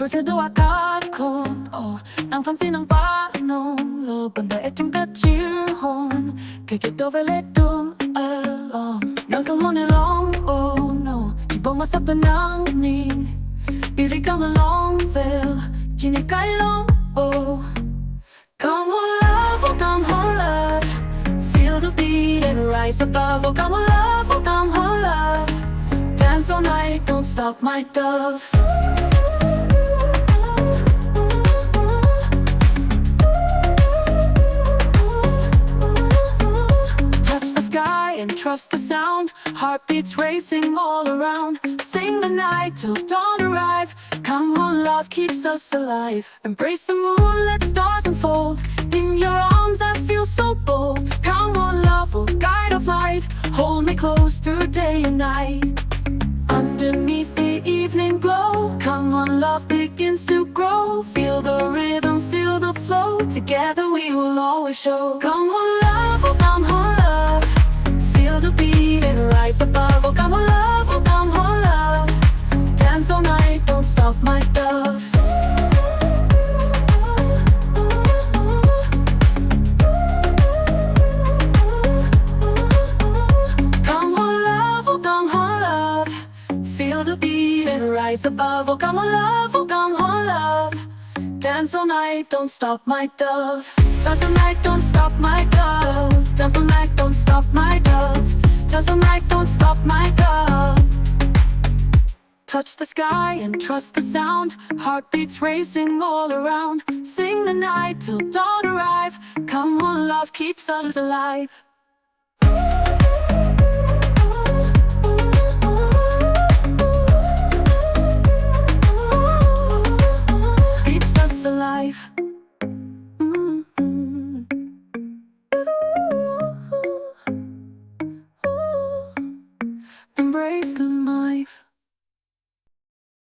불태도와 kanghon ang pansin ng panong Banda itong kachirhon Kaya doveletong along Nang kamunilong, oh no Ibang masaba ng ning Piri ka malong vel Jinikailong, oh kanghon love, oh kanghon love Feel the beat and rise above Oh kanghon love, oh kanghon love Dance all night, don't stop my dove And trust the sound, heartbeats racing all around. Sing the night till dawn arrive. Come on, love keeps us alive. Embrace the moon, let stars unfold. In your arms I feel so bold. Come on, love, oh guide of light. Hold me close through day and night. Underneath the evening glow, come on, love begins to grow. Feel the rhythm, feel the flow. Together we will always show. Come on, love, oh come on, love. Feel the beat and rise above Oh come on love, oh come on love Dance all night, don't stop my dove Come on love, oh come on love Feel the beat and rise above Oh come on love, oh come on love Dance all night, don't stop my dove Dance all night, don't stop my dove Dance all night, don't stop my dove Dance all night, don't stop my dove Touch the sky and trust the sound Heartbeats racing all around Sing the night till dawn arrive Come on, love keeps us alive Keeps us alive Embrace the